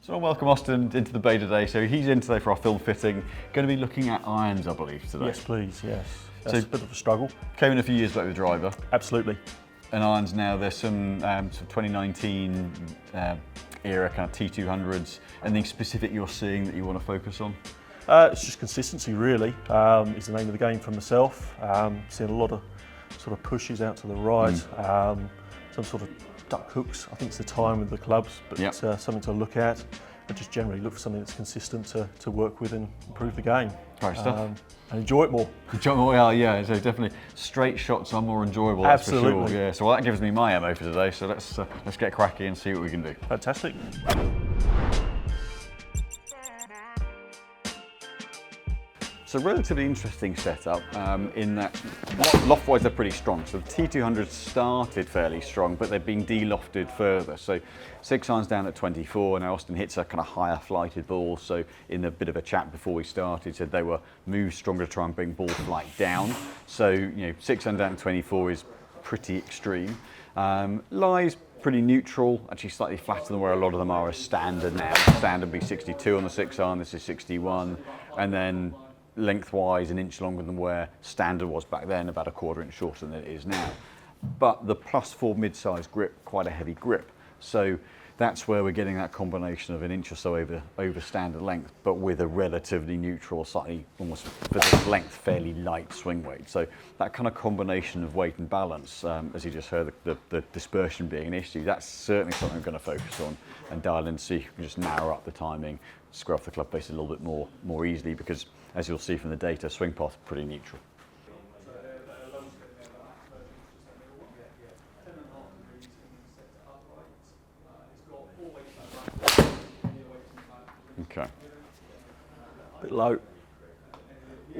So I welcome Austin into the bay today. So he's in today for our film fitting. Going to be looking at irons, I believe, today. Yes, please, yes. That's a bit of a struggle. Came in a few years back with the driver. Absolutely. And irons now, there's some 2019 era kind of T200s. Anything specific you're seeing that you want to focus on? It's just consistency, really, is the name of the game for myself. Seeing a lot of sort of pushes out to the right, some sort of duck hooks. I think it's the time with the clubs, but Yep. something to look at. But just generally look for something that's consistent to work with and improve the game. Great stuff. And enjoy it more. Yeah, so definitely straight shots are more enjoyable. That's Absolutely. for sure. Yeah. So that gives me my MO for today. So let's get cracking and see what we can do. Fantastic. It's a relatively interesting setup in that loft-wise they're pretty strong. So the T200 started fairly strong, but they've been de-lofted further. So 6 irons down at 24. Now Austin hits a kind of higher flighted ball. So in a bit of a chat before we started, said they were moved stronger to try and bring ball flight down. So 6 irons down at 24 is pretty extreme. Lies pretty neutral, actually slightly flatter than where a lot of them are as standard now. Standard would be 62 on the 6 iron. This is 61, and then lengthwise an inch longer than where standard was back then, about a 1/4 inch shorter than it is now. But the +4 mid-size grip, quite a heavy grip. So that's where we're getting that combination of an inch or so over standard length, but with a relatively neutral, slightly almost for this length, fairly light swing weight. So that kind of combination of weight and balance, as you just heard, the dispersion being an issue, that's certainly something I'm going to focus on and dial in to see if we can just narrow up the timing, square off the club face a little bit more easily, because as you'll see from the data, swing path pretty neutral. Okay. Bit low.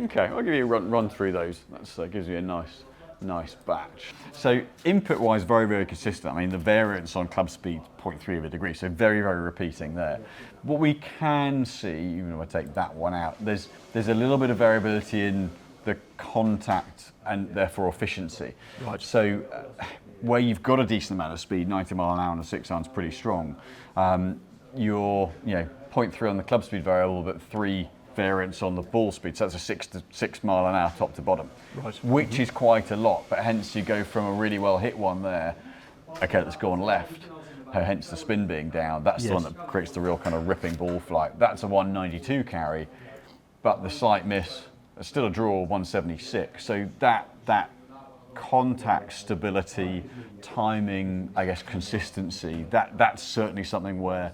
Okay, I'll give you a run through those. That gives you a nice batch. So input-wise, very, very consistent. I mean, the variance on club speed, 0.3 of a degree, so very, very repeating there. What we can see, even if I take that one out, there's a little bit of variability in the contact and therefore efficiency. Right. So where you've got a decent amount of speed, 90 mile an hour on a 6 iron's pretty strong. You're 0.3 on the club speed variable, but 3 variance on the ball speed, so that's a 6 mile an hour top to bottom, right. Which is quite a lot, but hence you go from a really well hit one there, okay, that's gone left, hence the spin being down, that's the one that creates the real kind of ripping ball flight. That's a 192 carry, but the slight miss, it's still a draw, 176, so that contact stability, timing, I guess consistency, that's certainly something where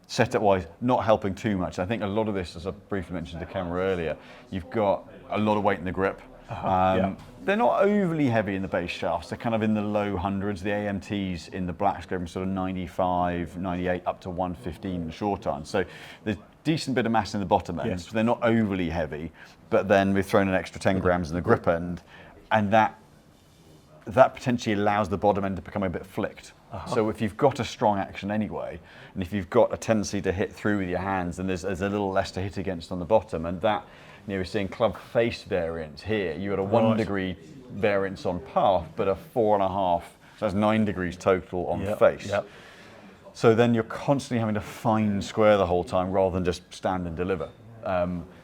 setup wise not helping too much. I think a lot of this, as I briefly mentioned to camera earlier, you've got a lot of weight in the grip. They're not overly heavy in the base shafts, they're kind of in the low hundreds. The AMTs in the blacks go from sort of 95, 98 up to 115 in the short iron. So there's decent bit of mass in the bottom end. Yes. They're not overly heavy, but then we've thrown an extra 10 grams in the grip end, and that potentially allows the bottom end to become a bit flicked. So if you've got a strong action anyway, and if you've got a tendency to hit through with your hands, then there's a little less to hit against on the bottom, and that, we're seeing club face variance here. You got a 1 degree variance on path, but a 4.5, so that's 9 degrees total on face. So then you're constantly having to find square the whole time rather than just stand and deliver.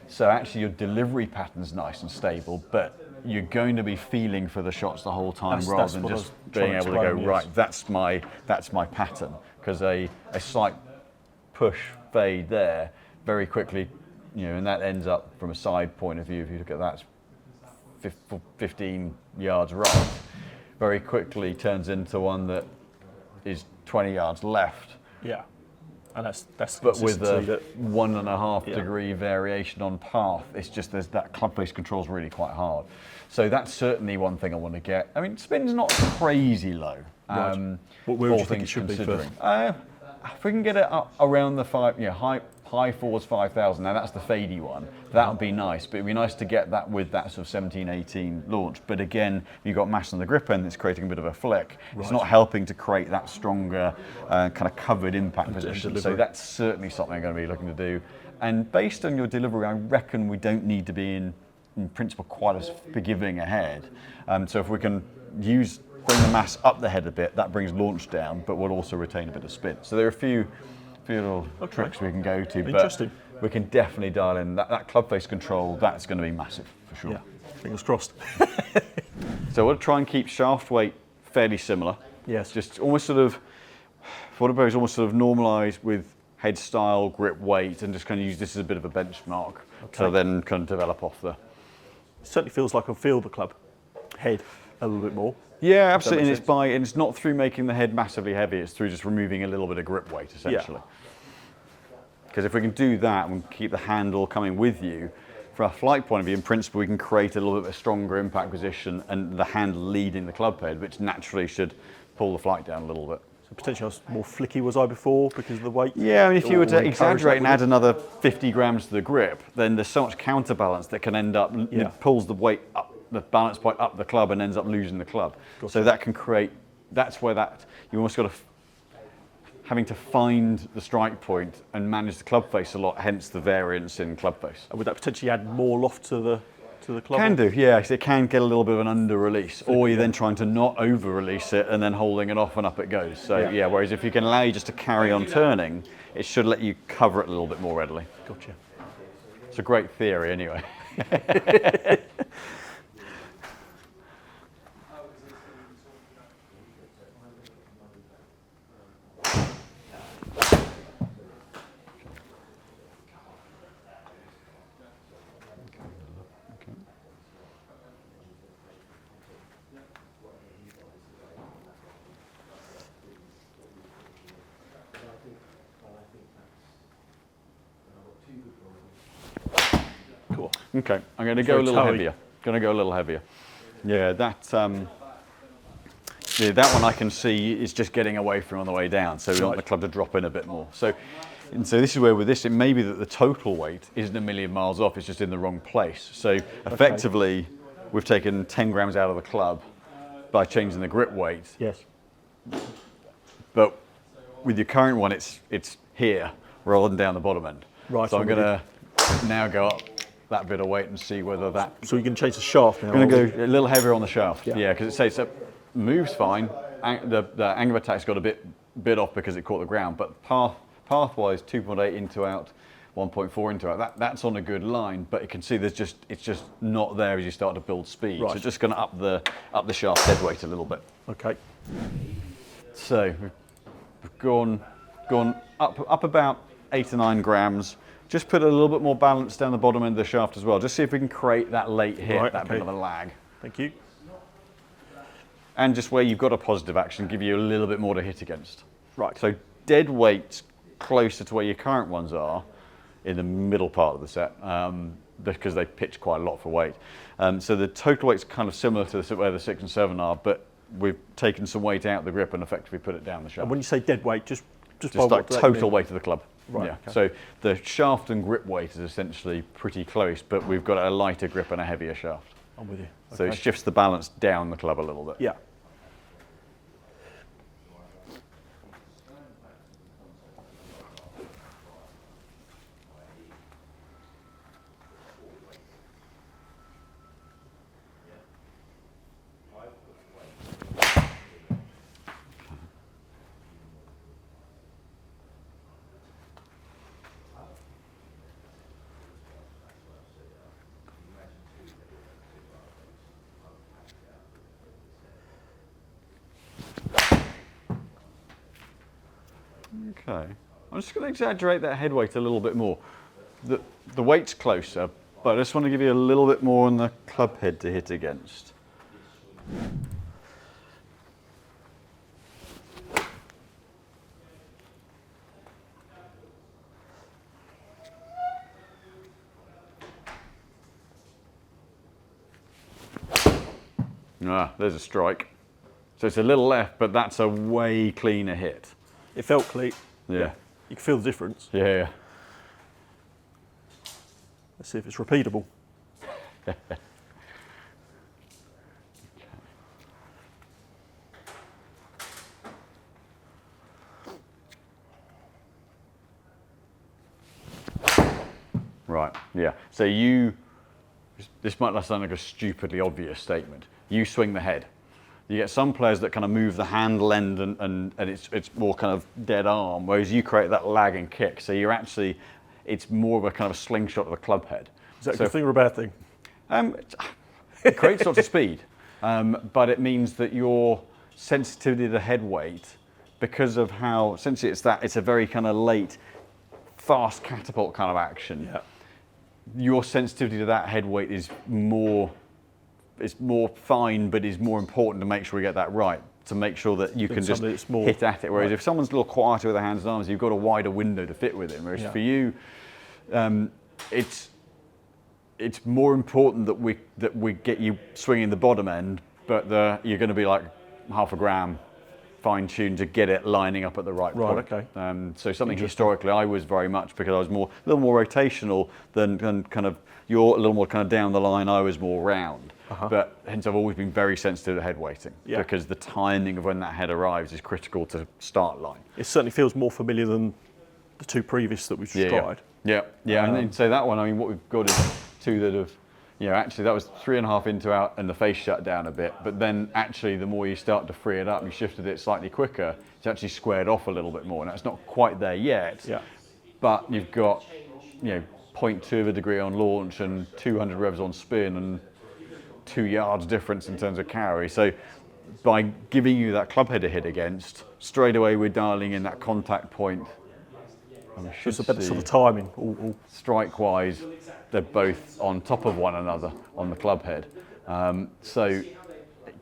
So actually your delivery pattern's nice and stable, but you're going to be feeling for the shots the whole time rather than just being able to go, right, that's my pattern. Because a slight push fade there very quickly, and that ends up from a side point of view, if you look at that, 15 yards right, very quickly turns into one that is 20 yards left. Yeah. And that's but with a 1.5 degree variation on path, it's just that club face control is really quite hard. So that's certainly one thing I want to get. I mean, spin's not crazy low. Right. Where would you think it should be for? If we can get it up around the high fours, 5,000. Now that's the fadey one. That would be nice, but it'd be nice to get that with that sort of 17, 18 launch. But again, you've got mass on the grip end that's creating a bit of a flick. Right. It's not helping to create that stronger kind of covered impact position. So that's certainly something I'm going to be looking to do. And based on your delivery, I reckon we don't need to be in principle quite as forgiving a head. So if we can bring the mass up the head a bit, that brings launch down, but we'll also retain a bit of spin. So there are a few few little tricks we can go to. Interesting. But we can definitely dial in that club face control. That's going to be massive for sure. Yeah, fingers crossed. So we'll try and keep shaft weight fairly similar. Yes. Just almost sort of, for what I propose, almost sort of normalise with head style, grip weight, and just kind of use this as a bit of a benchmark to then kind of develop off the. It certainly feels like I feel the club head a little bit more. Yeah, absolutely. And it's not through making the head massively heavy, it's through just removing a little bit of grip weight, essentially. Because if we can do that and keep the handle coming with you, from a flight point of view, in principle, we can create a little bit of a stronger impact position and the handle leading the club head, which naturally should pull the flight down a little bit. So potentially I was more flicky was I before because of the weight? Yeah, I mean, if you were to Or exaggerate and add encourage another 50 grams to the grip, then there's so much counterbalance that can end up, it pulls the weight up, the balance point up the club and ends up losing the club. Gotcha. So that can create, that's where you almost got to, having to find the strike point and manage the club face a lot, hence the variance in club face. And would that potentially add more loft to the club? Can do, yeah. So it can get a little bit of an under release, or you're then trying to not over release it and then holding it off and up it goes. So yeah, whereas if you can allow you just to carry on turning, it should let you cover it a little bit more readily. Gotcha. It's a great theory anyway. Cool. Okay, I'm going to go a little heavier. Yeah, that one I can see is just getting away from on the way down, so we want the club to drop in a bit more. So this is where with this, it may be that the total weight isn't a million miles off, it's just in the wrong place. So effectively, we've taken 10 grams out of the club by changing the grip weight. Yes. But with your current one, it's here rather than down the bottom end. Right. So I'm going to now go up that bit of weight and see whether that. So you can change the shaft now. I'm going to go a little heavier on the shaft. Yeah, because it moves fine. The angle of attack's got a bit off because it caught the ground, but pathwise 2.8 into out, 1.4 into out. That's on a good line, but you can see it's just not there as you start to build speed. Right. So it's just going to up the shaft head weight a little bit. Okay. So we've gone up about 8 or 9 grams. Just put a little bit more balance down the bottom end of the shaft as well. Just see if we can create that late hit, bit of a lag. Thank you. And just where you've got a positive action, give you a little bit more to hit against. Right. So dead weight's closer to where your current ones are in the middle part of the set because they pitch quite a lot for weight. So the total weight's kind of similar to where the 6 and 7 are, but we've taken some weight out of the grip and effectively put it down the shaft. And when you say dead weight, just like total weight of the club. Right. Yeah. Okay. So the shaft and grip weight is essentially pretty close, but we've got a lighter grip and a heavier shaft. I'm with you. Okay. So it shifts the balance down the club a little bit. Yeah. Okay. I'm just going to exaggerate that head weight a little bit more. The weight's closer, but I just want to give you a little bit more on the club head to hit against. There's a strike. So it's a little left, but that's a way cleaner hit. It felt clean. Yeah. You can feel the difference. Yeah. Let's see if it's repeatable. Right, yeah. So this might sound like a stupidly obvious statement. You swing the head. You get some players that kind of move the handle end and it's more kind of dead arm, whereas you create that lag and kick. So you're actually, it's more of a kind of a slingshot of the club head. Is that a good thing or a bad thing? It creates lots of speed, but it means that your sensitivity to the head weight, because of how, since it's a very kind of late, fast catapult kind of action, Yeah. your sensitivity to that head weight is more fine, but is more important to make sure we get that right, to make sure that you can just hit at it. Whereas if someone's a little quieter with their hands and arms, you've got a wider window to fit within. Whereas for you, it's more important that we get you swinging the bottom end, but you're going to be like half a gram fine-tuned to get it lining up at the right point. Okay. So something historically I was very much, because I was a little more rotational than kind of, you're a little more kind of down the line, I was more round. But hence I've always been very sensitive to head weighting, because the timing of when that head arrives is critical to start line. It certainly feels more familiar than the two previous that we've just tried. Yeah. And then, so that one, I mean, what we've got is two that have, actually that was 3.5 into out and the face shut down a bit, but then actually the more you start to free it up, you shifted it slightly quicker, it's actually squared off a little bit more. Now it's not quite there yet, but you've got 0.2 of a degree on launch and 200 revs on spin and 2 yards difference in terms of carry. So by giving you that club head to hit against, straight away we're dialing in that contact point. It's a better sort of timing. Strike-wise, they're both on top of one another on the club head. So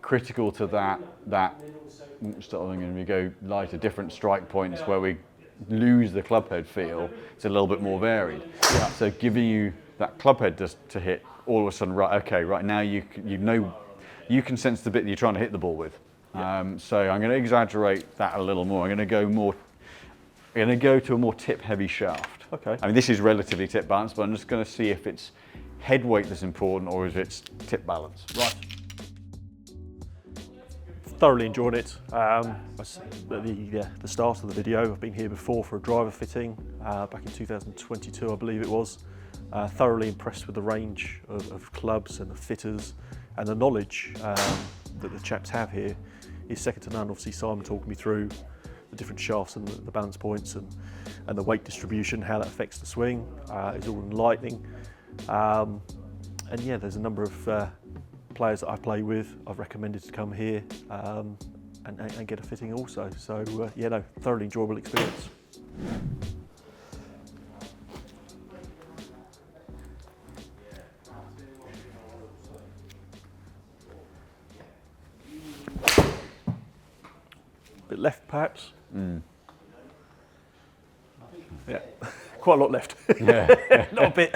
critical to that starting and we go lighter, different strike points where we lose the club head feel, it's a little bit more varied. So giving you that club head to hit, all of a sudden, right now you can sense the bit that you're trying to hit the ball with. So I'm going to exaggerate that a little more. I'm going to go to a more tip-heavy shaft. Okay. I mean, this is relatively tip balanced, but I'm just going to see if it's head weight that's important or if it's tip balance. Right. Thoroughly enjoyed it. At the start of the video, I've been here before for a driver fitting back in 2022, I believe it was. Thoroughly impressed with the range of clubs and the fitters, and the knowledge that the chaps have here is second to none. Obviously, Simon talking me through the different shafts and the balance points and the weight distribution, how that affects the swing, is all enlightening. And yeah, there's a number of players that I play with I've recommended to come here and get a fitting also. So thoroughly enjoyable experience. Bit left perhaps. Yeah, quite a lot left. Not a bit.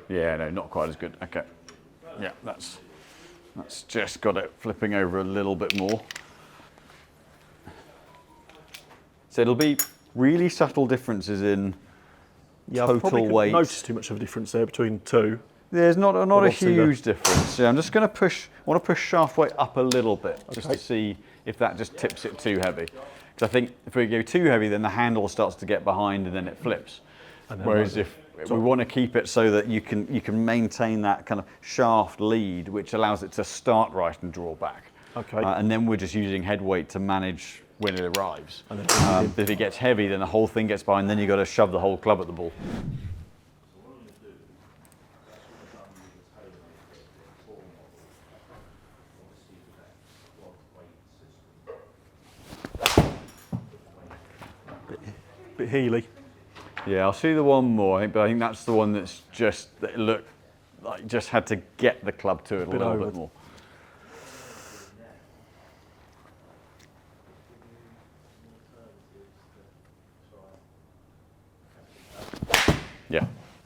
Yeah, no, not quite as good. Okay. Yeah, that's just got it flipping over a little bit more. So it'll be really subtle differences in total weight. Not notice too much of a difference there between the two. There's not a huge difference. Yeah, I'm just going to push. I want to push shaft weight up a little bit just to see if that just tips it too heavy. Because I think if we go too heavy, then the handle starts to get behind and then it flips. Whereas if we want to keep it so that you can maintain that kind of shaft lead, which allows it to start right and draw back. Okay. And then we're just using head weight to manage when it arrives. If it gets heavy, then the whole thing gets behind, then you've got to shove the whole club at the ball. Bit heely. Yeah, I'll see the one more, but I think that's the one that's just had to get the club to it a little bit more.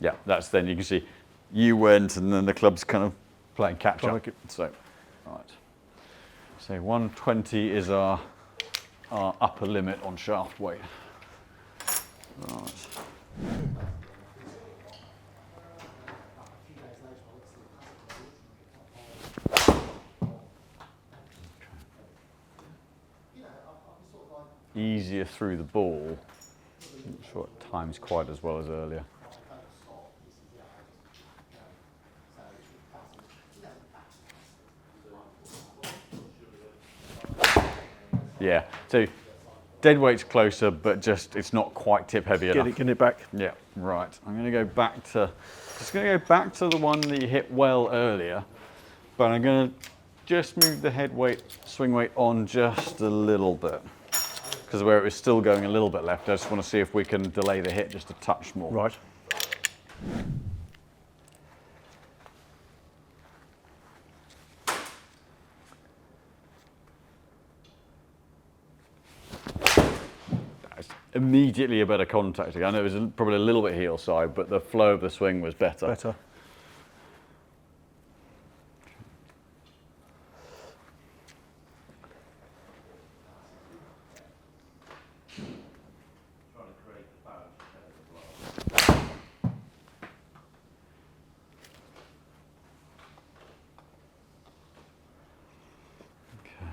Yeah, that's then you can see you went and then the club's kind of playing catch up. So, right. So 120 is our upper limit on shaft weight. Right. easier through the ball. I'm not sure it times quite as well as earlier. Yeah, so dead weight's closer, but just it's not quite tip heavy enough. Getting it back. Yeah, right. I'm going to go back to, the one that you hit well earlier, but I'm going to just move the head weight, swing weight on just a little bit, because where it was still going a little bit left, I just want to see if we can delay the hit just a touch more. Right. Immediately a better contact. I know it was probably a little bit heel side, but the flow of the swing was better. Better. Okay,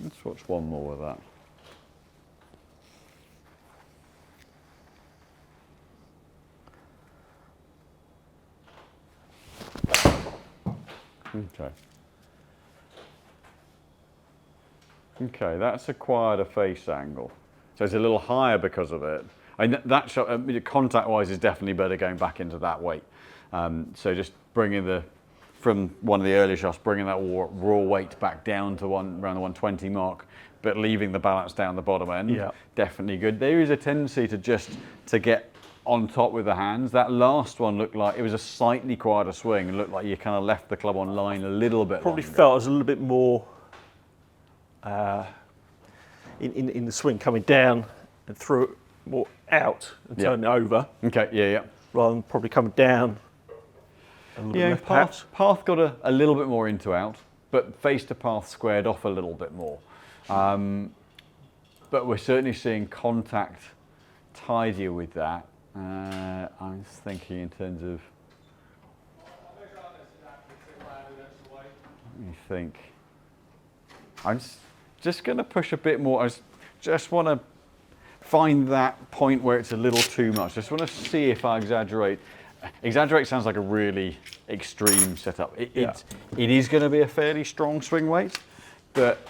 let's watch one more of that. Okay. Okay, that's acquired a face angle. So it's a little higher because of it. And that shot, contact-wise, is definitely better going back into that weight. So just bringing from one of the earlier shots, bringing that raw weight back down to around the 120 mark, but leaving the balance down the bottom end. Yeah. Definitely good. There is a tendency to get on top with the hands. That last one looked like it was a slightly quieter swing and looked like you kind of left the club on line a little bit Probably longer. felt as a little bit more in the swing, coming down and through it more out and turning it over. Okay, yeah. Rather than probably coming down a little bit left, perhaps. Path got a little bit more into out, but face to path squared off a little bit more. But we're certainly seeing contact tidier with that. I'm just thinking in terms of, let me think. I'm just going to push a bit more. I just want to find that point where it's a little too much. Just want to see if I exaggerate. Exaggerate sounds like a really extreme setup. It is going to be a fairly strong swing weight, but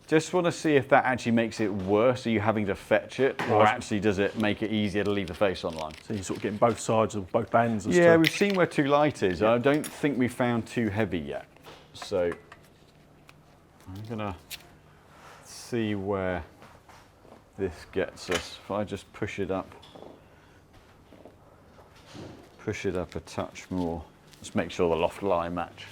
just want to see if that actually makes it worse. Are you having to fetch it, or actually does it make it easier to leave the face on line? So you're sort of getting both sides of both bands. Yeah, we've seen where too light is. I don't think we found too heavy yet. So I'm gonna see where this gets us. If I just push it up a touch more. Just make sure the loft line match.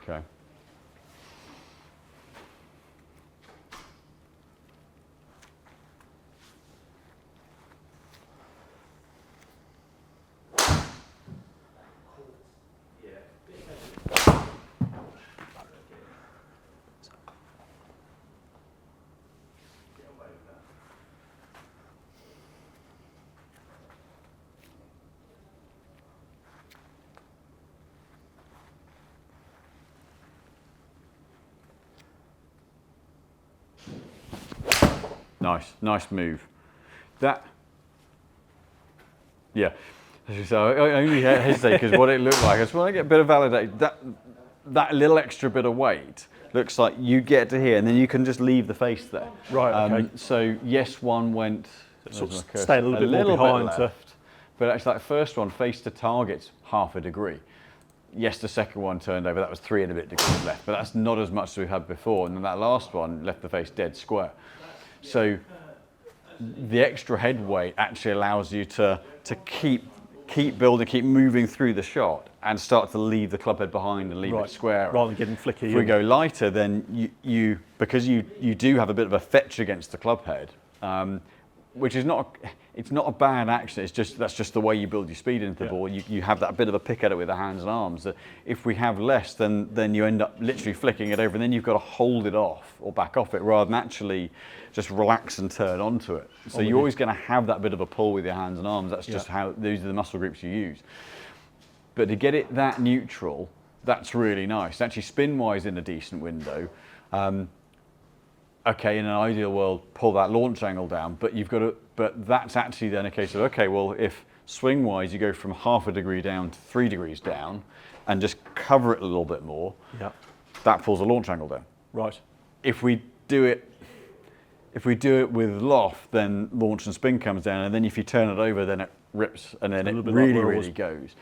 Okay. Nice move. That, yeah. So I only hesitate because what it looked like, I just want to get a bit of validation. That little extra bit of weight looks like you get to here and then you can just leave the face there. Right, okay. So yes, one went sort of staying a little bit more behind. Left, but actually that first one, face to target's half a degree. Yes, the second one turned over, that was 3 and a bit degrees left, but that's not as much as we had before. And then that last one left the face dead square. So the extra head weight actually allows you to keep building, keep moving through the shot and start to leave the club head behind and leave it square. Rather than getting flicky. If we go lighter, then you because you do have a bit of a fetch against the club head, which is not, it's not a bad action. It's just, that's just the way you build your speed into the ball. You have that bit of a pick at it with the hands and arms. That if we have less, then you end up literally flicking it over, and then you've got to hold it off or back off it rather than actually just relax and turn onto it. So you're always going to have that bit of a pull with your hands and arms. That's just how, those are the muscle groups you use. But to get it that neutral, that's really nice. Actually, spin-wise in a decent window. Okay, in an ideal world, pull that launch angle down, but you've got to, but that's actually then a case of, okay, well, if swing-wise you go from 1/2 degree down to 3 degrees down and just cover it a little bit more, that pulls the launch angle down. Right. If we do it with loft, then launch and spin comes down, and then if you turn it over, then it rips, and then it really goes.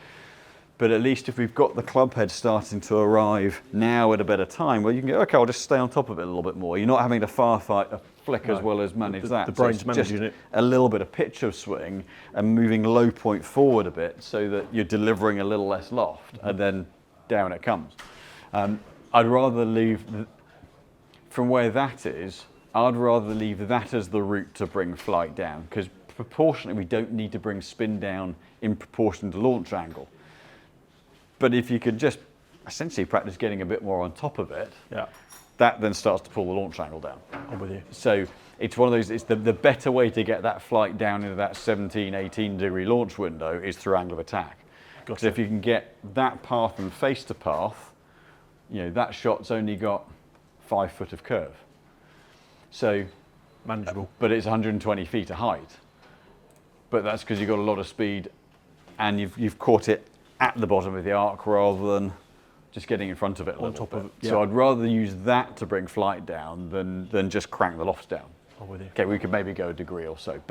But at least if we've got the club head starting to arrive now at a better time, well, you can go, okay, I'll just stay on top of it a little bit more. You're not having to firefight a flick as well as manage that. The brain's managing it. A little bit of pitch of swing and moving low point forward a bit so that you're delivering a little less loft, and then down it comes. I'd rather leave, from where that is, I'd rather leave that as the route to bring flight down, because proportionately we don't need to bring spin down in proportion to launch angle. But if you could just essentially practice getting a bit more on top of it, that then starts to pull the launch angle down. I'm with you. So it's one of those, it's the better way to get that flight down into that 17, 18 degree launch window is through angle of attack. Because if you can get that path and face to path, you know, that shot's only got 5 foot of curve. So manageable. But it's 120 feet of height. But that's because you've got a lot of speed and you've caught it at the bottom of the arc rather than just getting in front of it a little bit. So I'd rather use that to bring flight down than just crank the lofts down. I'm with you. Okay, we could maybe go a degree or so,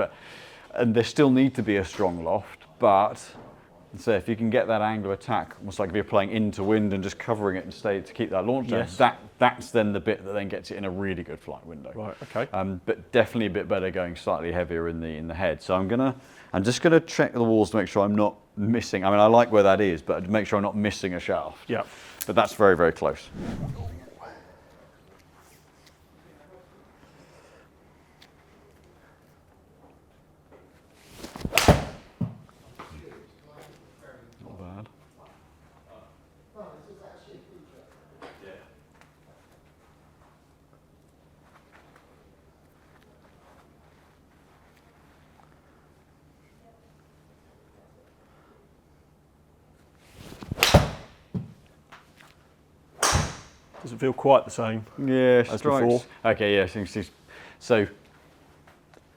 and there still need to be a strong loft, but so if you can get that angle of attack, almost like if you're playing into wind and just covering it and stay to keep that launch down, that's then the bit that then gets it in a really good flight window. Right, okay. But definitely a bit better going slightly heavier in the head. So I'm just gonna check the walls to make sure I'm not missing. I mean, I like where that is, but make sure I'm not missing a shaft. Yeah. But that's very, very close. Not bad. Doesn't feel quite the same as before. Okay, yeah. So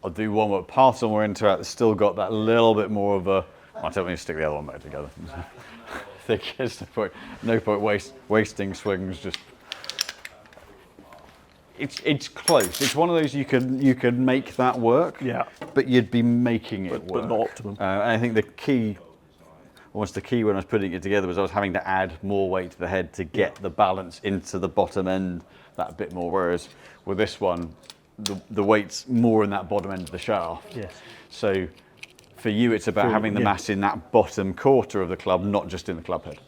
I'll do one more path somewhere into it that's still got that little bit more of a. I don't need to stick the other one back together. I think there's no point wasting swings. Just it's close. It's one of those you could make that work. Yeah. But you'd be making it work. But not optimum. And I think the key when I was putting it together was I was having to add more weight to the head to get the balance into the bottom end that bit more. Whereas with this one, the weight's more in that bottom end of the shaft. Yes. So for you, it's about having the mass in that bottom quarter of the club, not just in the club head.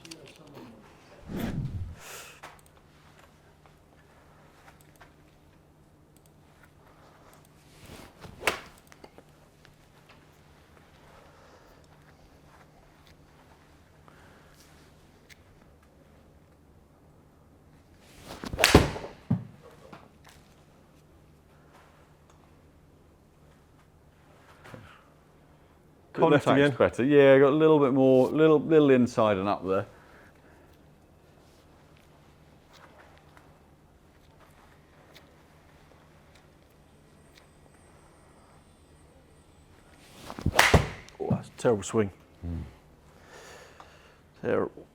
Contact's better. Yeah, got a little bit more, little inside and up there. Oh, that's a terrible swing. Terrible.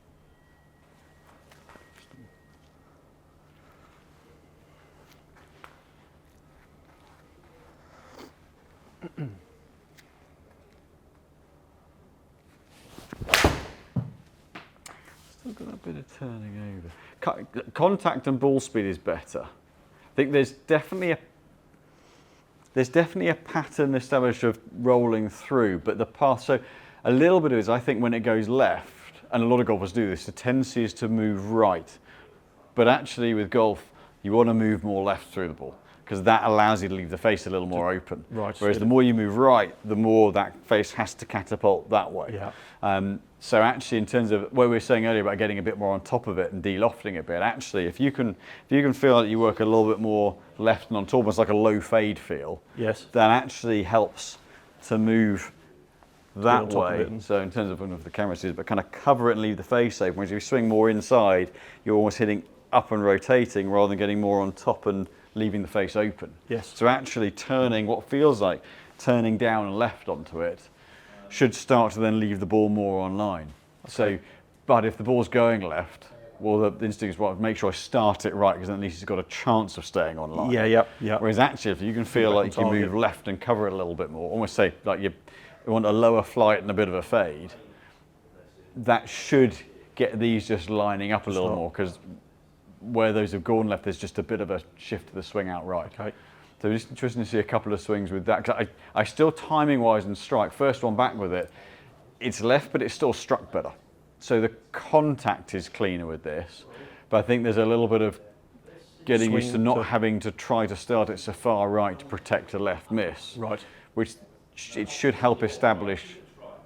Still got a bit of turning over. Contact and ball speed is better. I think there's definitely a pattern established of rolling through, but the path, so a little bit of it is, I think when it goes left, and a lot of golfers do this, the tendency is to move right. But actually with golf, you want to move more left through the ball. because that allows you to leave the face a little more open. Right. Whereas the more you move right, the more that face has to catapult that way. Yeah. So actually, in terms of what we were saying earlier about getting a bit more on top of it and de-lofting a bit, actually, if you can feel that you work a little bit more left and on top, almost like a low fade feel, Yes. that actually helps to move that on top of way. it. So in terms of, I don't know if the camera sees, but kind of cover it and leave the face open. Whereas if you swing more inside, you're almost hitting up and rotating rather than getting more on top and leaving the face open. Yes. So actually turning what feels like turning down and left onto it should start to then leave the ball more online. Okay. So, but if the ball's going left, well, the instinct is, well, make sure I start it right, because then at least it's got a chance of staying online. Yeah. Whereas actually, if you can feel like you move left and cover it a little bit more, almost say like you want a lower flight and a bit of a fade, that should get these just lining up a little more, because where those have gone left, there's just a bit of a shift to the swing out right. Okay. So just interesting to see a couple of swings with that. 'Cause I still, timing-wise and strike, first one back with it, it's left, but it's still struck better. So the contact is cleaner with this, but I think there's a little bit of getting used to not having to try to start it so far right to protect a left miss. Right. Which it should help establish,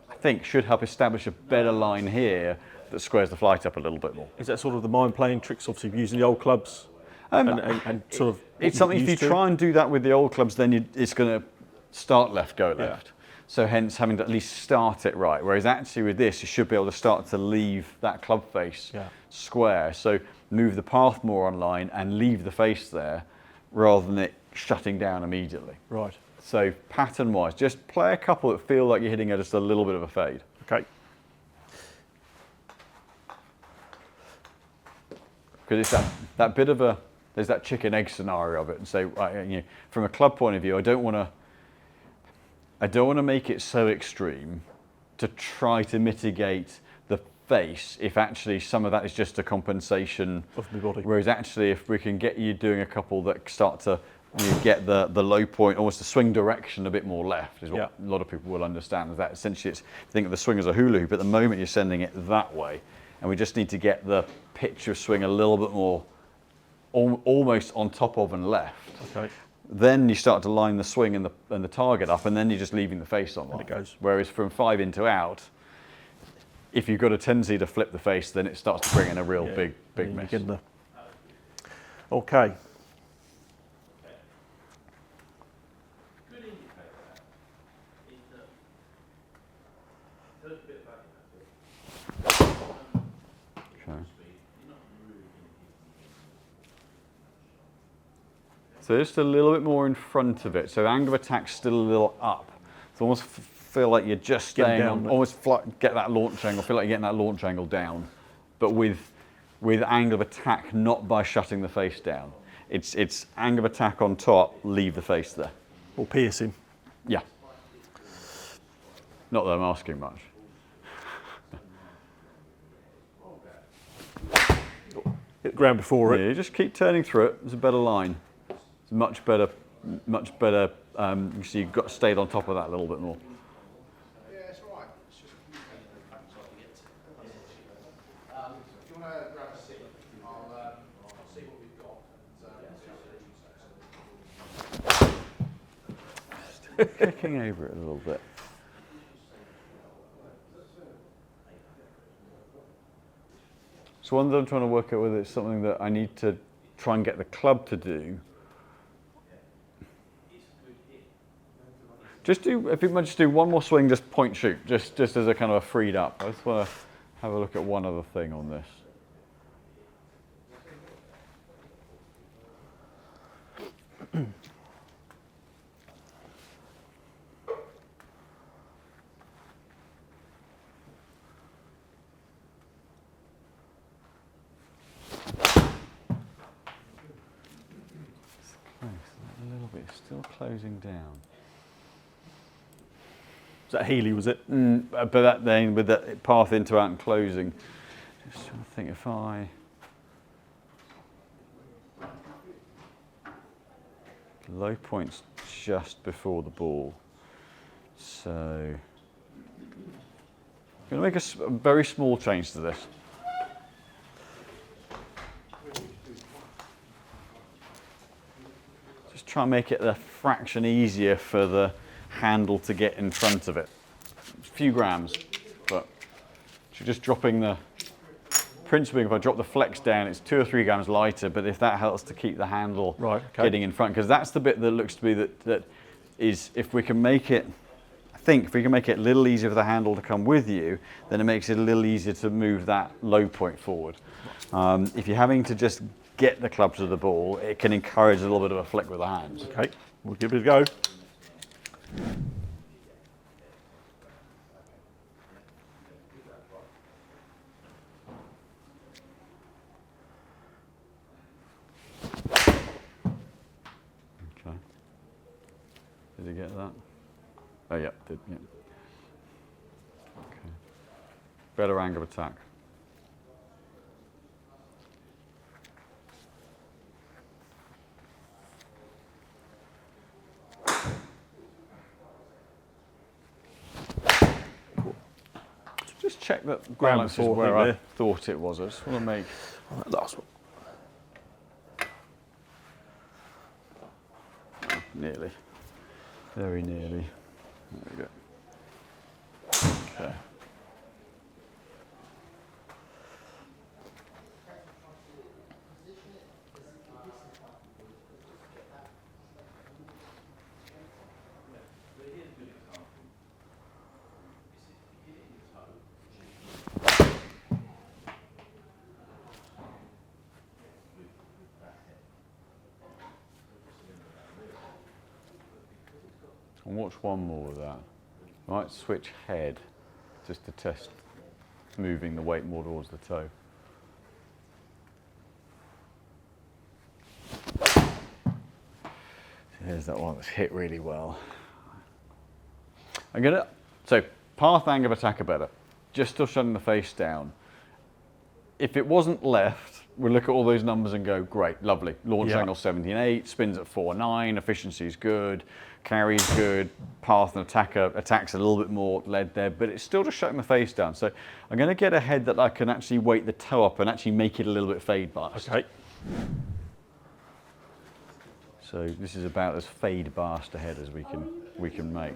I think, should help establish a better line here that squares the flight up a little bit more. Is that sort of the mind playing tricks, obviously using the old clubs? And sort of it's something, if you try and do that with the old clubs, then it's going to start left, go left. So hence having to at least start it right. Whereas actually with this, you should be able to start to leave that club face square. So move the path more online and leave the face there rather than it shutting down immediately. Right. So pattern wise, just play a couple that feel like you're hitting just a little bit of a fade. Okay. Because it's that bit of a, there's that chicken egg scenario of it, and say, from a club point of view, I don't want to make it so extreme to try to mitigate the face if actually some of that is just a compensation of the body. Whereas actually, if we can get you doing a couple that start to get the low point, almost the swing direction a bit more left, is what a lot of people will understand. Is that essentially, it's, think of the swing as a hula hoop. At the moment, you're sending it that way, and we just need to get the pitch of swing a little bit more, almost on top of and left. Okay. Then you start to line the swing and the target up, and then you're just leaving the face on. And it goes. Whereas from 5 into out, if you've got a tendency to flip the face, then it starts to bring in a real big miss. Okay. So just a little bit more in front of it. So the angle of attack's still a little up. So almost feel like you're just staying down, almost get that launch angle, feel like you're getting that launch angle down, but with angle of attack, not by shutting the face down. It's angle of attack on top, leave the face there. Or piercing. Yeah. Not that I'm asking much. Hit the ground before it. Yeah, just keep turning through it. There's a better line. It's much better. You see, you've got stayed on top of that a little bit more. Yeah, it's all right. It's just if you want to grab a seat, I'll see what we've got. Still kicking over it a little bit. So one that I'm trying to work out whether it's something that I need to try and get the club to do. If you might just do one more swing, just point shoot, just as a kind of a freed up. I just want to have a look at one other thing on this. A little bit, still closing down. Was that Healy, was it? But that then, with that path into out and closing, just trying to think if low point's just before the ball. So, I'm going to make a very small change to this. try and make it a fraction easier for the handle to get in front of it. It's a few grams, but just dropping the principle, if I drop the flex down, it's 2 or 3 grams lighter, but if that helps to keep the handle getting in front, because that's the bit that looks to be that is, if we can make it, I think if we can make it a little easier for the handle to come with you, then it makes it a little easier to move that low point forward. If you're having to just get the club to the ball, it can encourage a little bit of a flick with the hands. Okay, we'll give it a go. Okay. Did he get that? Oh, yeah, did, yeah. Okay. Better angle of attack. Just check that balance is where I thought it was. I just want to make that last one. Oh, nearly. Very nearly. There we go. Okay. And watch one more of that. Might switch head just to test moving the weight more towards the toe. There's that one that's hit really well. I'm gonna, so path, angle of attack are better. Just still shutting the face down. If it wasn't left, we'll look at all those numbers and go, great, lovely. Launch angle 17.8, spins at 4.9, efficiency's good, carry's good, path and attack's a little bit more lead there, but it's still just shutting the face down. So I'm going to get a head that I can actually weight the toe up and actually make it a little bit fade biased. Okay. So this is about as fade biased a head as we can make.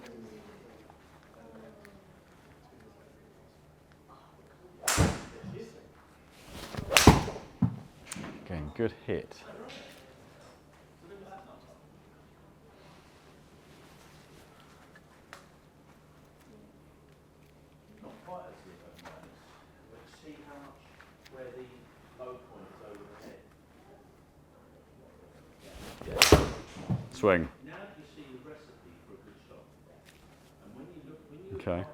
Again, good hit. See how much where the low point is over the head. Swing. Now you see the recipe for a good shot. And when you look Okay.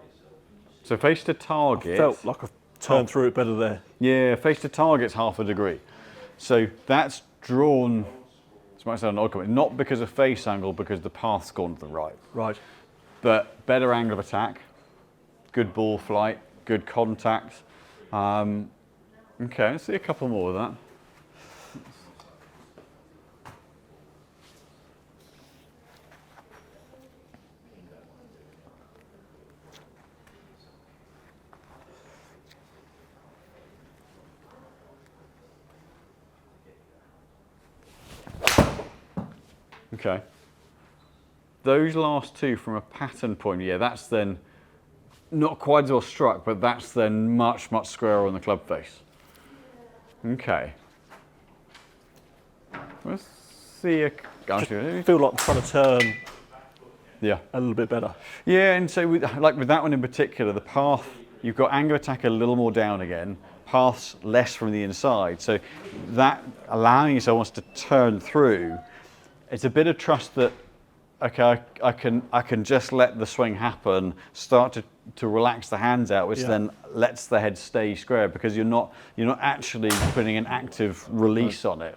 So face to target. I felt like I've turned through it better there. Yeah, face to target's 1/2 degree. So that's drawn, this might sound an odd comment, not because of face angle, because the path's gone to the right. Right. But better angle of attack, good ball flight, good contact. Okay, let's see a couple more of that. Okay. Those last two from a pattern point, yeah, that's then not quite as well struck, but that's then much, much squarer on the club face. Okay. Let's see a... I feel like I'm trying to turn a little bit better. Yeah, and so with that one in particular, the path, you've got angle attack a little more down again, path's less from the inside, so that allowing yourself almost to turn through, it's a bit of trust that, okay, I can just let the swing happen, start to relax the hands out, which then lets the head stay square, because you're not actually putting an active release on it.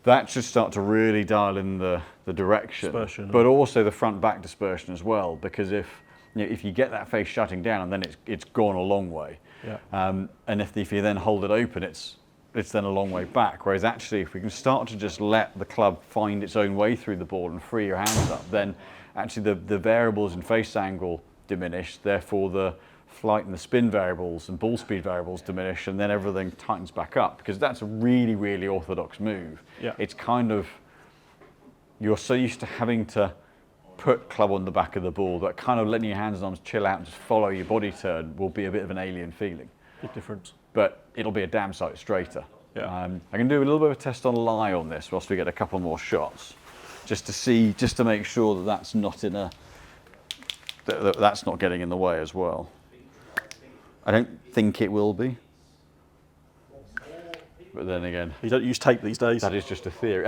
That should start to really dial in the direction, Dispersion. but also the front back dispersion as well, because if you get that face shutting down, then it's gone a long way. Yeah. And if you then hold it open, it's then a long way back. Whereas actually, if we can start to just let the club find its own way through the ball and free your hands up, then actually the variables in face angle diminish, therefore the flight and the spin variables and ball speed variables diminish, and then everything tightens back up, because that's a really, really orthodox move. Yeah. It's kind of you're so used to having to put club on the back of the ball that kind of letting your hands and arms chill out and just follow your body turn will be a bit of an alien feeling. Big difference. But it'll be a damn sight straighter. Yeah. I can do a little bit of a test on lie on this whilst we get a couple more shots, just to make sure that that's not in a that's not getting in the way as well. I don't think it will be, but then again, You don't use tape these days. that is just a theory.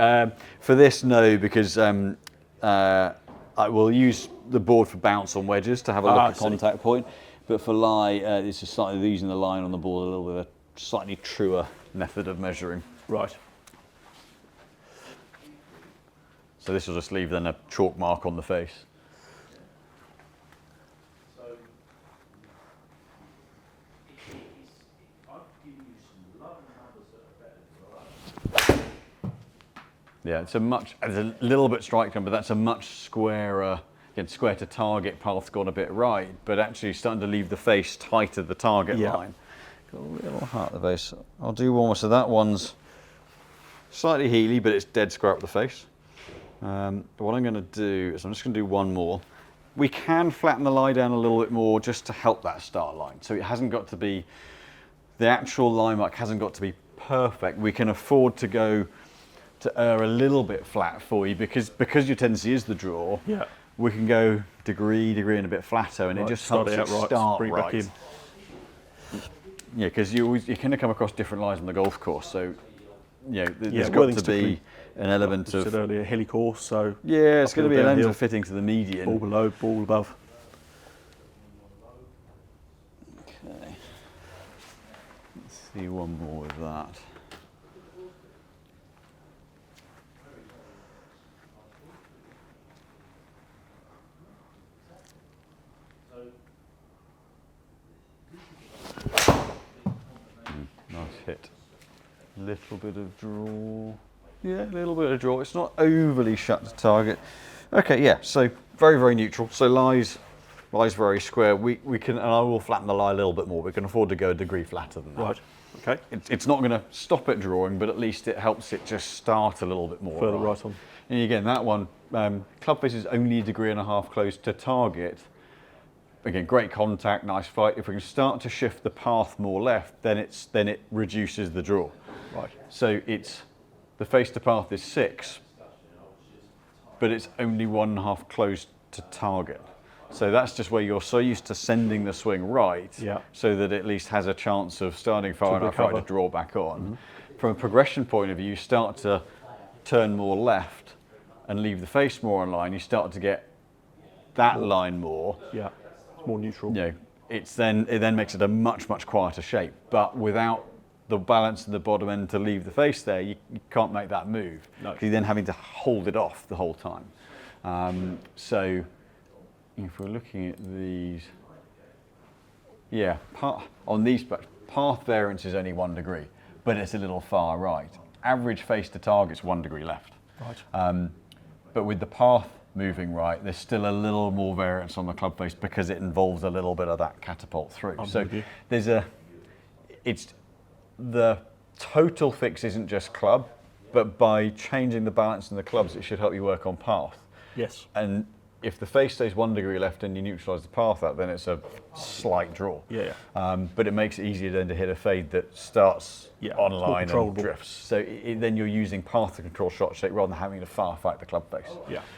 For this, no, because I will use the board for bounce on wedges to have a look at contact point. But for lie, this is slightly using the line on the board, a little bit of a slightly truer method of measuring. Right. So this will just leave then a chalk mark on the face. Yeah, it's a little bit striking, but that's a much squarer, again, square to target path's gone a bit right, but actually starting to leave the face tight of the target line. Got a little heart at the base. I'll do one more. So that one's slightly heely, but it's dead square up the face. What I'm going to do is I'm just going to do one more. We can flatten the lie down a little bit more just to help that start line. So it hasn't got to be, the actual line mark hasn't got to be perfect. We can afford to go to err a little bit flat for you because your tendency is the draw. Yeah. We can go degree and a bit flatter, and it just helps it start bring it back in. Yeah, because you're going to come across different lines on the golf course, so there's got to be an element of. I said earlier, hilly course, so yeah, it's going to be an element of fitting to the median. Ball below, ball above. Okay. Let's see one more with that. Nice hit. Little bit of draw. Yeah, a little bit of draw. It's not overly shut to target. Okay, yeah, so very, very neutral. So lies very square. We can, and I will flatten the lie a little bit more. We can afford to go a degree flatter than that. Right, okay. It's not going to stop it drawing, but at least it helps it just start a little bit more. Further right on. And again, that one, club face is only a degree and a half close to target. Again, great contact, nice fight. If we can start to shift the path more left, then it reduces the draw. Right. So it's the face to path is 6, but it's only 1.5 close to target. So that's just where you're so used to sending the swing right, so that it at least has a chance of starting far enough right to draw back on. Mm-hmm. From a progression point of view, you start to turn more left and leave the face more in line. You start to get that line more. Yeah. More neutral. It then makes it a much quieter shape, but without the balance in the bottom end to leave the face there, you can't make that move. No. You're then having to hold it off the whole time. So if we're looking at these, on these path variance is only 1 degree, but it's a little far right. Average face to target's 1 degree left. Right. But with the path moving right, there's still a little more variance on the club face because it involves a little bit of that catapult through. So it's the total fix isn't just club, but by changing the balance in the clubs, it should help you work on path. Yes. And if the face stays 1 degree left and you neutralise the path out, then it's a slight draw. But it makes it easier then to hit a fade that starts on line and drifts. So then you're using path to control shot shape rather than having to far fight the club face.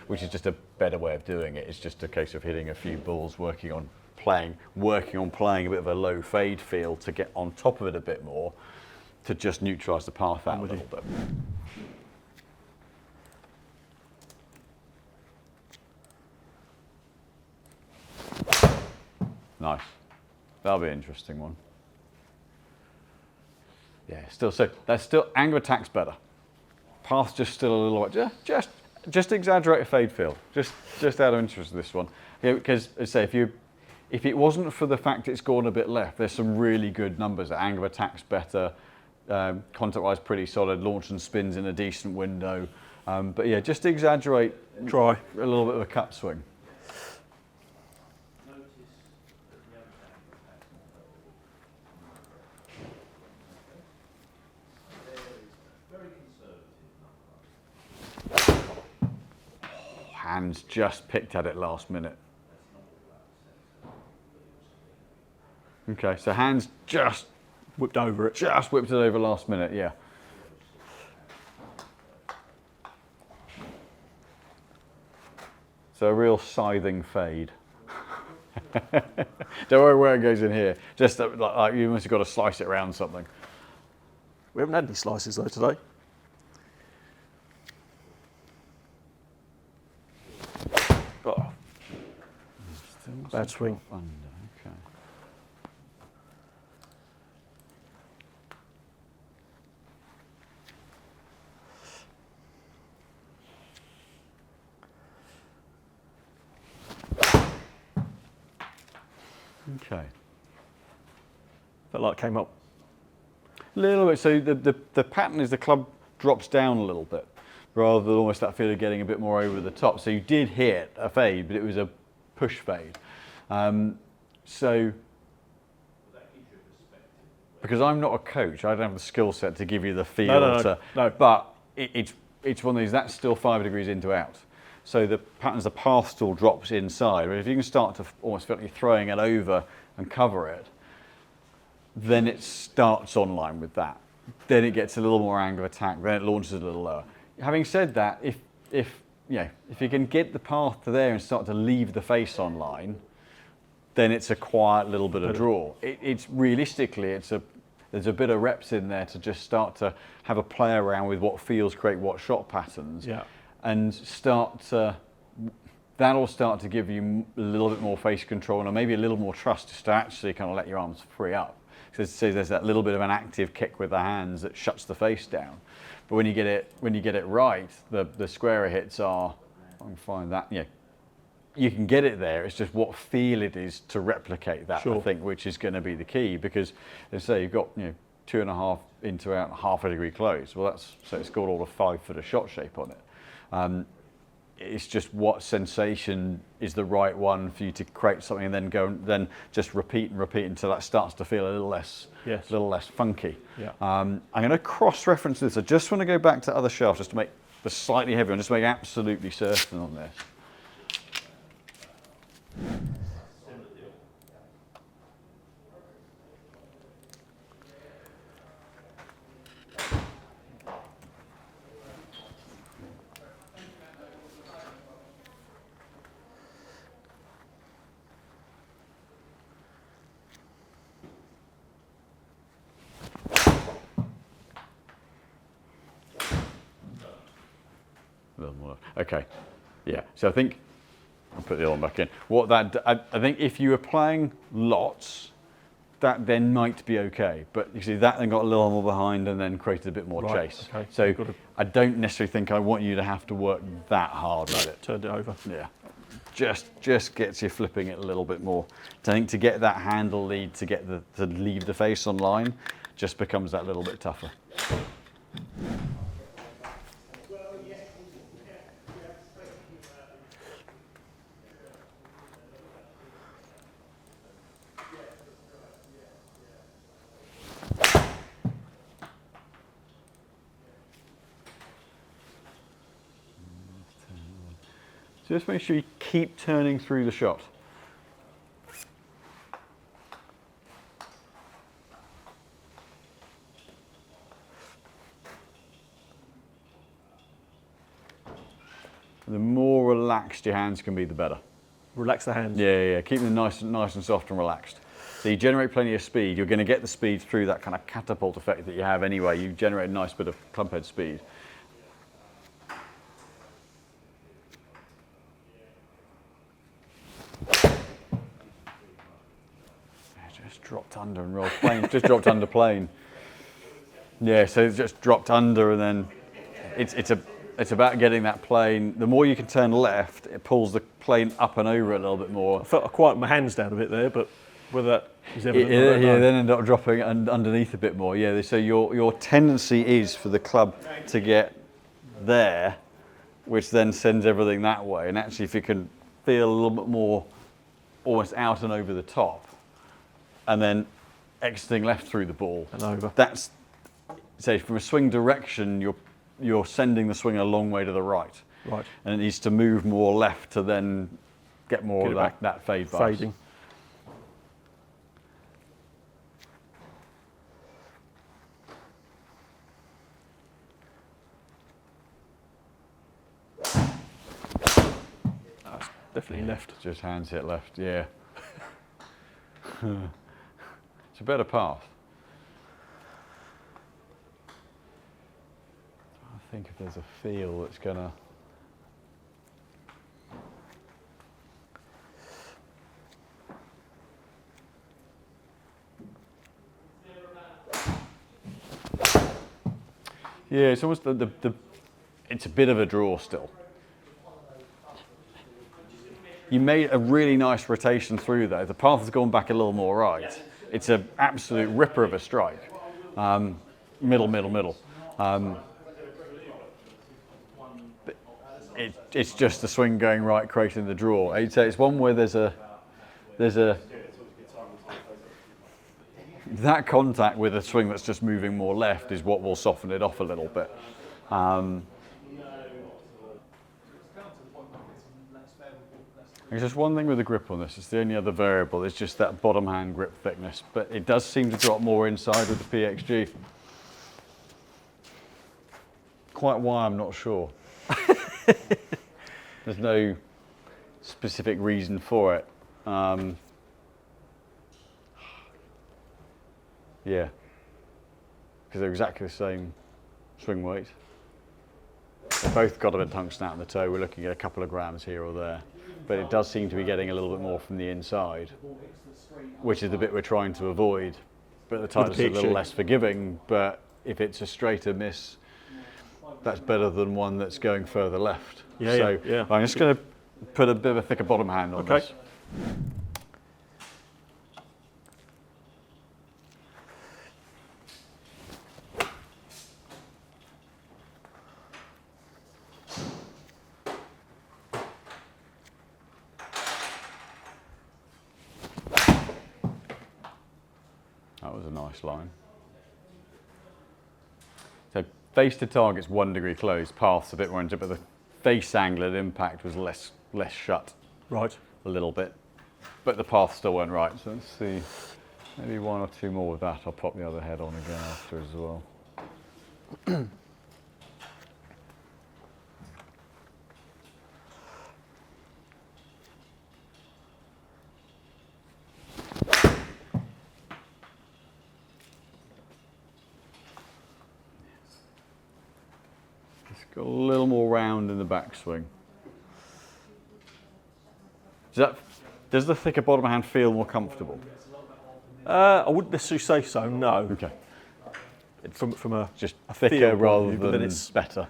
Which is just a better way of doing it. It's just a case of hitting a few balls, working on playing a bit of a low fade feel to get on top of it a bit more, to just neutralise the path out a little bit. Nice. That'll be an interesting one. Yeah, so that's still angle attack's better. Path's just still a little just exaggerate a fade feel. Just out of interest in this one. Because say if it wasn't for the fact it's gone a bit left, there's some really good numbers. Angle attack's better, contact wise pretty solid, launch and spins in a decent window. But yeah, just exaggerate. Try a little bit of a cup swing. hands just picked at it last minute. Okay, so hands just Whipped over it. just whipped it over last minute, yeah. So a real scything fade. Don't worry where it goes in here. Just like you must have got to slice it around something. We haven't had any slices though today. Oh. Bad swing. Under, okay. Okay. Felt like it came up. A little bit. So the pattern is the club drops down a little bit, rather than almost that feel of getting a bit more over the top. So you did hit a fade, but it was a push fade. So because I'm not a coach, I don't have the skill set to give you the feel. No. But it's one of these that's still 5 degrees in to out. So the pattern's the path still drops inside. But if you can start to almost feel like you're throwing it over and cover it, then it starts online with that. Then it gets a little more angle of attack. Then it launches a little lower. Having said that, if you can get the path to there and start to leave the face online, then it's a quiet little bit of draw. It's realistically, there's a bit of reps in there to just start to have a play around with what feels, create what shot patterns, and that'll start to give you a little bit more face control and maybe a little more trust just to actually kind of let your arms free up. So there's that little bit of an active kick with the hands that shuts the face down. But when you get it right, the squarer hits are, I can find that, you can get it there. It's just what feel it is to replicate that, I think, which is going to be the key. Because let's say you've got 2.5 into out, half a degree close. Well, so it's got all the 5 foot of shot shape on it. It's just what sensation is the right one for you to create something, and then just repeat and repeat until that starts to feel a little less funky. I'm going to cross-reference this. I just want to go back to other shafts just to make the slightly heavier and just make absolutely certain on this. Okay, yeah. So I think I'll put the other one back in. I think if you were playing lots, that then might be okay. But you see, that then got a little more behind and then created a bit more chase. Okay. So I don't necessarily think I want you to have to work that hard at it. Turned it over. Yeah. Just gets you flipping it a little bit more. I think to get that handle lead, to leave the face online, just becomes that little bit tougher. So just make sure you keep turning through the shot. The more relaxed your hands can be, the better. Relax the hands. Yeah. Keep them nice and soft and relaxed. So you generate plenty of speed. You're going to get the speed through that kind of catapult effect that you have anyway. You generate a nice bit of clubhead speed. Dropped under and rolled plane. Just dropped under plane. Yeah, so it's just dropped under, and then it's about getting that plane. The more you can turn left, it pulls the plane up and over a little bit more. I felt I quieted my hands down a bit there, but whether that is evident. Then end up dropping underneath a bit more. Yeah, so your tendency is for the club to get there, which then sends everything that way. And actually, if you can feel a little bit more almost out and over the top, and then exiting left through the ball and over. That's, say, from a swing direction, you're sending the swing a long way to the right. Right. And it needs to move more left to then get more Get of it that fade bias. Fading. That's definitely left. Just hands hit left, yeah. It's a better path. I think if there's a feel that's gonna. Yeah, it's almost it's a bit of a draw still. You made a really nice rotation through there. The path has gone back a little more right. It's an absolute ripper of a strike. Middle. It's just the swing going right, creating the draw. I'd say it's one where there's a that contact with a swing that's just moving more left is what will soften it off a little bit. There's just one thing with the grip on this. It's the only other variable. It's just that bottom hand grip thickness, but it does seem to drop more inside with the PXG. Quite why, I'm not sure. There's no specific reason for it. Yeah, because they're exactly the same swing weight. They've both got a bit of tungsten out in the toe. We're looking at a couple of grams here or there, but it does seem to be getting a little bit more from the inside, which is the bit we're trying to avoid. But the Titleist is a little less forgiving, but if it's a straighter miss, that's better than one that's going further left. Yeah. I'm just going to put a bit of a thicker bottom hand on this. That was a nice line. So face to target's 1 degree closed, path's a bit more into, but the face angle at impact was less shut. Right. A little bit, but the path still went right. So let's see, maybe 1 or 2 more with that. I'll pop the other head on again after as well. It's got a little more round in the backswing. Does the thicker bottom hand feel more comfortable? I wouldn't necessarily say so, no. Okay. From a Just a thicker feel rather point of view, but than then it's better.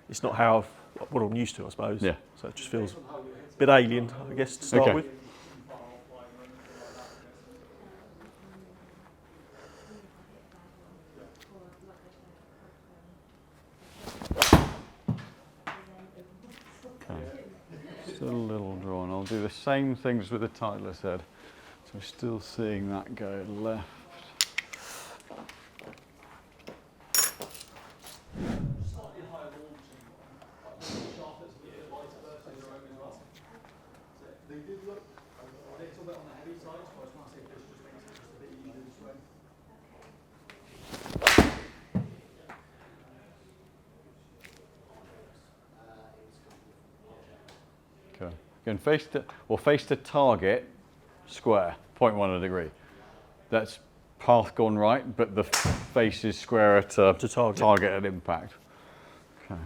It's not how what I'm used to, I suppose. Yeah. So it just feels a bit alien, I guess, to start Okay. with. Still a little drawn. I'll do the same things with the Titleist head. So I'm still seeing that go left. Okay. Going face to target, square, 0.1 a degree. That's path gone right, but the face is squarer to target at impact. Okay.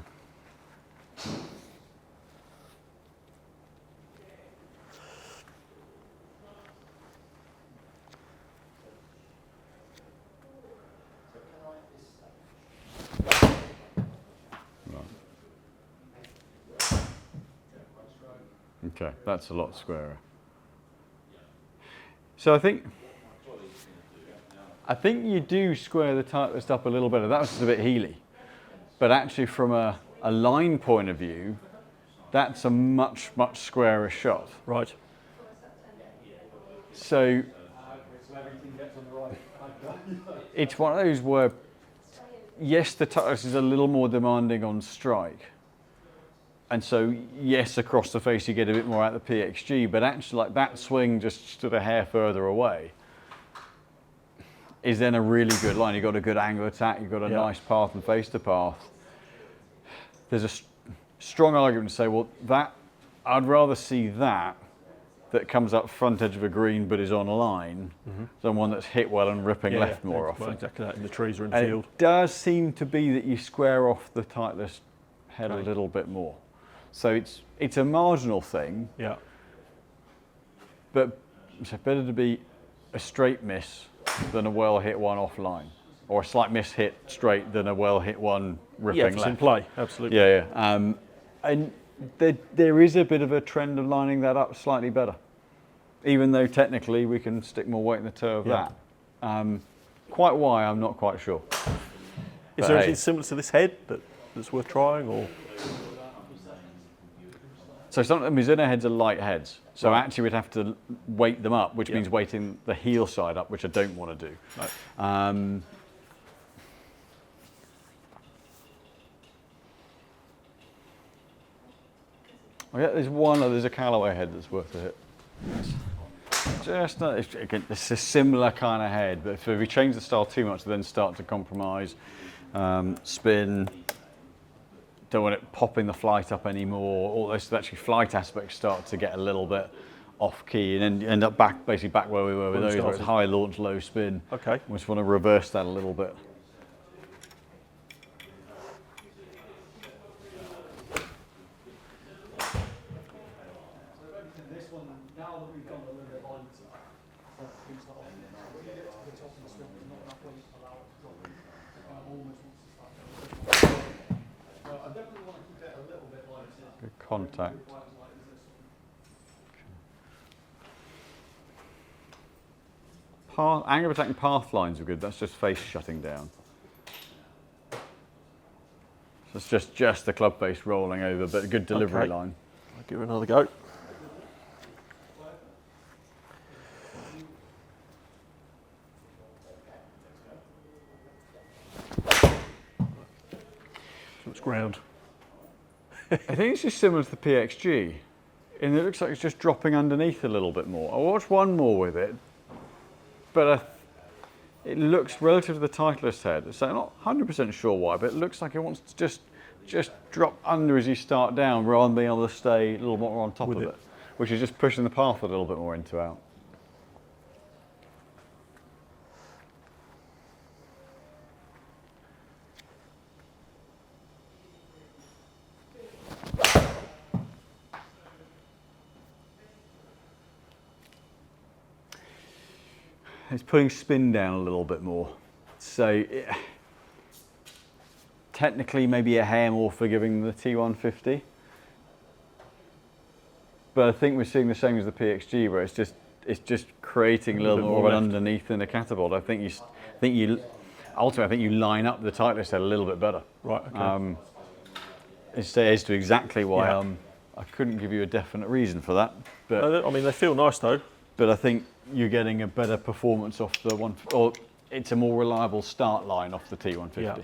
Okay, that's a lot squarer. So I think you do square the Titleist up a little better. That was just a bit heely. But actually from a line point of view, that's a much squarer shot. Right. So it's one of those where, yes, the Titleist is a little more demanding on strike, And so, yes, across the face you get a bit more out of the PXG, but actually like that swing just stood a hair further away is then a really good line. You've got a good angle attack, you've got a nice path and face to path. There's a strong argument to say, well, I'd rather see that comes up front edge of a green but is on a line than one that's hit well and ripping left more often. Well, exactly that, in the trees or in the And field. it does seem to be that you square off the Titleist head a little bit more. So it's a marginal thing, but it's better to be a straight miss than a well hit one offline, or a slight miss hit straight than a well hit one ripping left. In play, absolutely. And there is a bit of a trend of lining that up slightly better, even though technically we can stick more weight in the toe of that. Quite why, I'm not quite sure. Is there anything similar to this head that's worth trying, or? So some of the Mizuno heads are light heads, so actually we'd have to weight them up, which means weighting the heel side up, which I don't want to do. There's a Callaway head that's worth a hit. Again, it's a similar kind of head, but if we change the style too much, then start to compromise, spin. Don't want it popping the flight up anymore. All those actually flight aspects start to get a little bit off key, and then you end up basically back where we were with those, where it's high launch, low spin. Okay. We just want to reverse that a little bit. Good contact. Angle of attack and path lines are good. That's just face shutting down. So it's just the club face rolling over, but a good delivery line. I'll give it another go. So it's ground. I think it's just similar to the PXG, and it looks like it's just dropping underneath a little bit more. I watched one more with it, but it looks relative to the Titleist head. So I'm not 100% sure why, but it looks like it wants to just drop under as you start down, rather than being able to stay a little more on top of it, which is just pushing the path a little bit more into out. It's putting spin down a little bit more. So technically maybe a hair more forgiving than the T150. But I think we're seeing the same as the PXG, where it's just creating a little more of an underneath in the catapult. I think you line up the Titleist head a little bit better. Right, okay. As to exactly why I couldn't give you a definite reason for that. But I mean, they feel nice though. But I think you're getting a better performance off the one, or it's a more reliable start line off the T150. Yeah.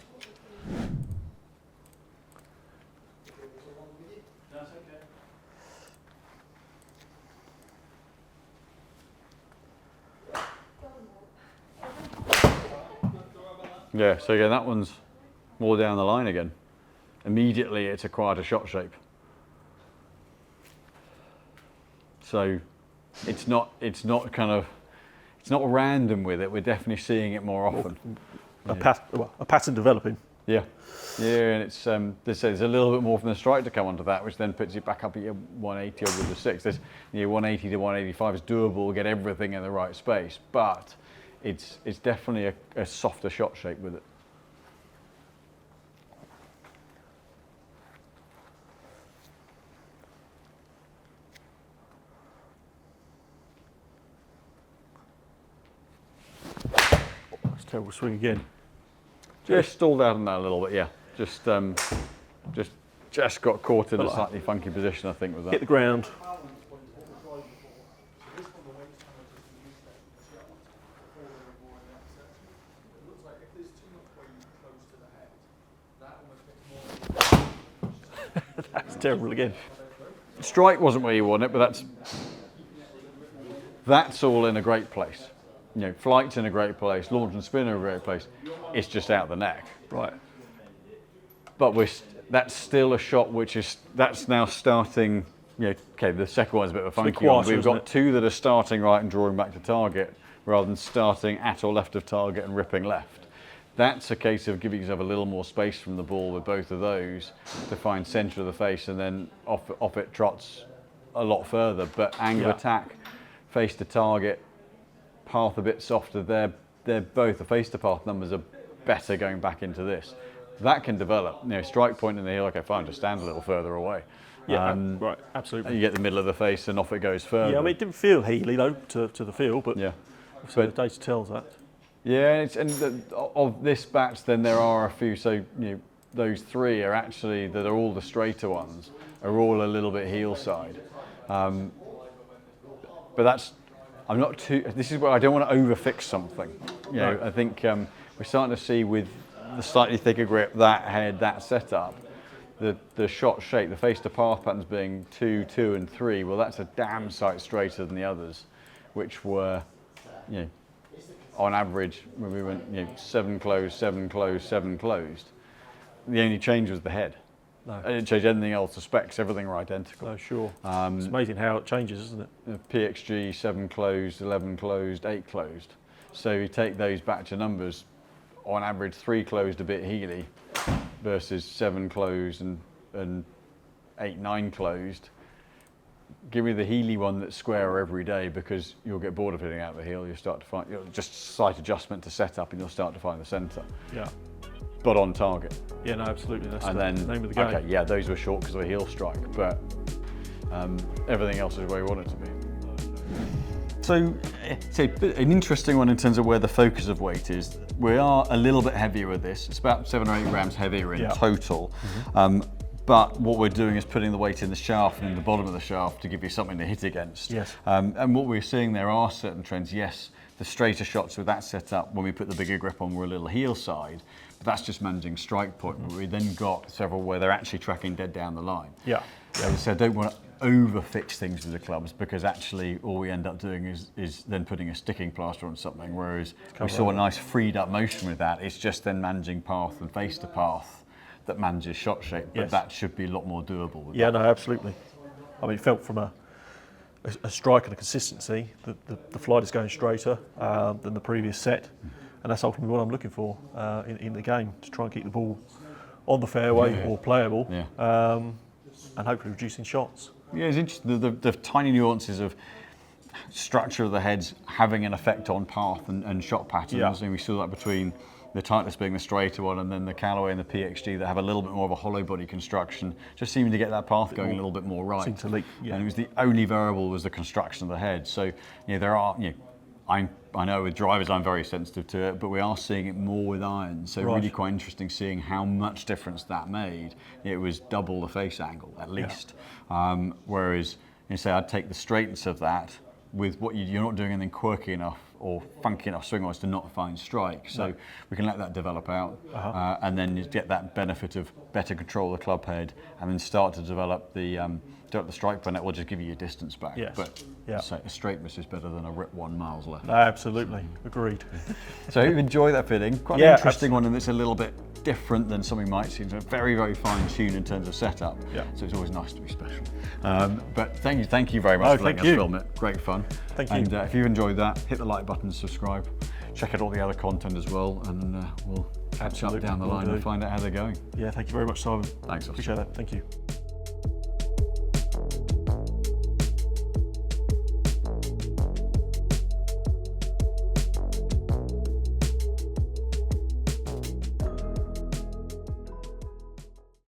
Yeah, so again, that one's more down the line again. Immediately it's acquired a shot shape. So it's not random with it. We're definitely seeing it more often. A pattern developing. Yeah, and it's there's a little bit more from the strike to come onto that, which then puts you back up at your 180 over the 6. There's 180 to 185 is doable, get everything in the right space, but it's definitely a softer shot shape with it. Terrible swing again. Just stalled out on that a little bit, yeah. Just got caught in a slightly funky position, I think, with that. Hit the ground. terrible again. Strike wasn't where you want it, but that's all in a great place. You know, flight's in a great place, launch and spin are a great place. It's just out the neck. Right. But that's still a shot that's now starting. You know, okay, the second one's a bit of a funky one. We've got two that are starting right and drawing back to target, rather than starting at or left of target and ripping left. That's a case of giving yourself a little more space from the ball with both of those to find centre of the face, and then off it trots a lot further. But angle of attack, face to target, path a bit softer. They're both, the face to path numbers are better going back into this. That can develop. You know, strike point in the heel, okay, fine, just stand a little further away. Yeah, right, absolutely. You get the middle of the face and off it goes further. Yeah, I mean, it didn't feel heely though to the feel, but yeah, so the data tells that. Yeah, of this batch, then there are a few. So you know, those three are actually that are all the straighter ones are all a little bit heel side. But that's I'm not too. This is where I don't want to overfix something. You know, I think we're starting to see with the slightly thicker grip, that head, that setup. The shot shape, the face to path patterns being 2, 2, and 3. Well, that's a damn sight straighter than the others, which were, you know, on average when we went, you know, 7 closed, 7 closed, 7 closed. The only change was the head. No. I didn't change anything else. The specs, everything were identical. No, sure. It's amazing how it changes, isn't it? PXG 7 closed, 11 closed, 8 closed. So you take those batch of numbers, on average 3 closed a bit heely, versus 7 closed and 8, 9 closed. Give me the heely one that's squarer every day, because you'll get bored of hitting out the heel. You'll start to find just slight adjustment to setup, and you'll start to find the centre. Yeah. But on target. Yeah, no, absolutely. That's and the then, name of the game. Okay, yeah, those were short because of a heel strike, but everything else is where we want it to be. So it's an interesting one in terms of where the focus of weight is. We are a little bit heavier with this. It's about 7 or 8 grams heavier in total. But what we're doing is putting the weight in the shaft and in the bottom of the shaft to give you something to hit against. Yes. And what we're seeing, there are certain trends. Yes, the straighter shots with that setup, when we put the bigger grip on, we're a little heel side. But that's just managing strike point. We then got several where they're actually tracking dead down the line. Yeah. So I don't want to over-fix things with the clubs, because actually all we end up doing is then putting a sticking plaster on something, whereas we saw a nice freed up motion with that. It's just then managing path and face to path that manages shot shape, but that should be a lot more doable with that. No, absolutely. I mean, it felt from a strike and a consistency that the flight is going straighter than the previous set, and that's ultimately what I'm looking for in the game, to try and keep the ball on the fairway or playable, and hopefully reducing shots. Yeah, it's interesting, the tiny nuances of structure of the heads having an effect on path and shot patterns, and we saw that between the Titleist being the straighter one, and then the Callaway and the PXG that have a little bit more of a hollow body construction, just seeming to get that path going a little bit more right. Seemed to leak, And it was the only variable was the construction of the head. So, you know, there are, you know, I know with drivers I'm very sensitive to it, but we are seeing it more with irons. So really quite interesting seeing how much difference that made. It was double the face angle at least. Whereas, you say I'd take the straightness of that with what you're not doing anything quirky enough or funky enough swing-wise to not find strike. So we can let that develop out, and then you get that benefit of better control of the club head, and then start to develop the strike point. That will just give you your distance back. But so a straight miss is better than a rip 1 miles left. Absolutely, agreed. So you enjoy that fitting. Quite an interesting one, and it's a little bit different than something might seem. So very, very fine tuned in terms of setup. So it's always nice to be special. But thank you very much for letting us film it. Great fun. Thank you. And if you've enjoyed that, hit the like button, subscribe, check out all the other content as well, and we'll catch up down the line and find out how they're going. Yeah, thank you very much, Simon. Thanks. Appreciate that. Thank you.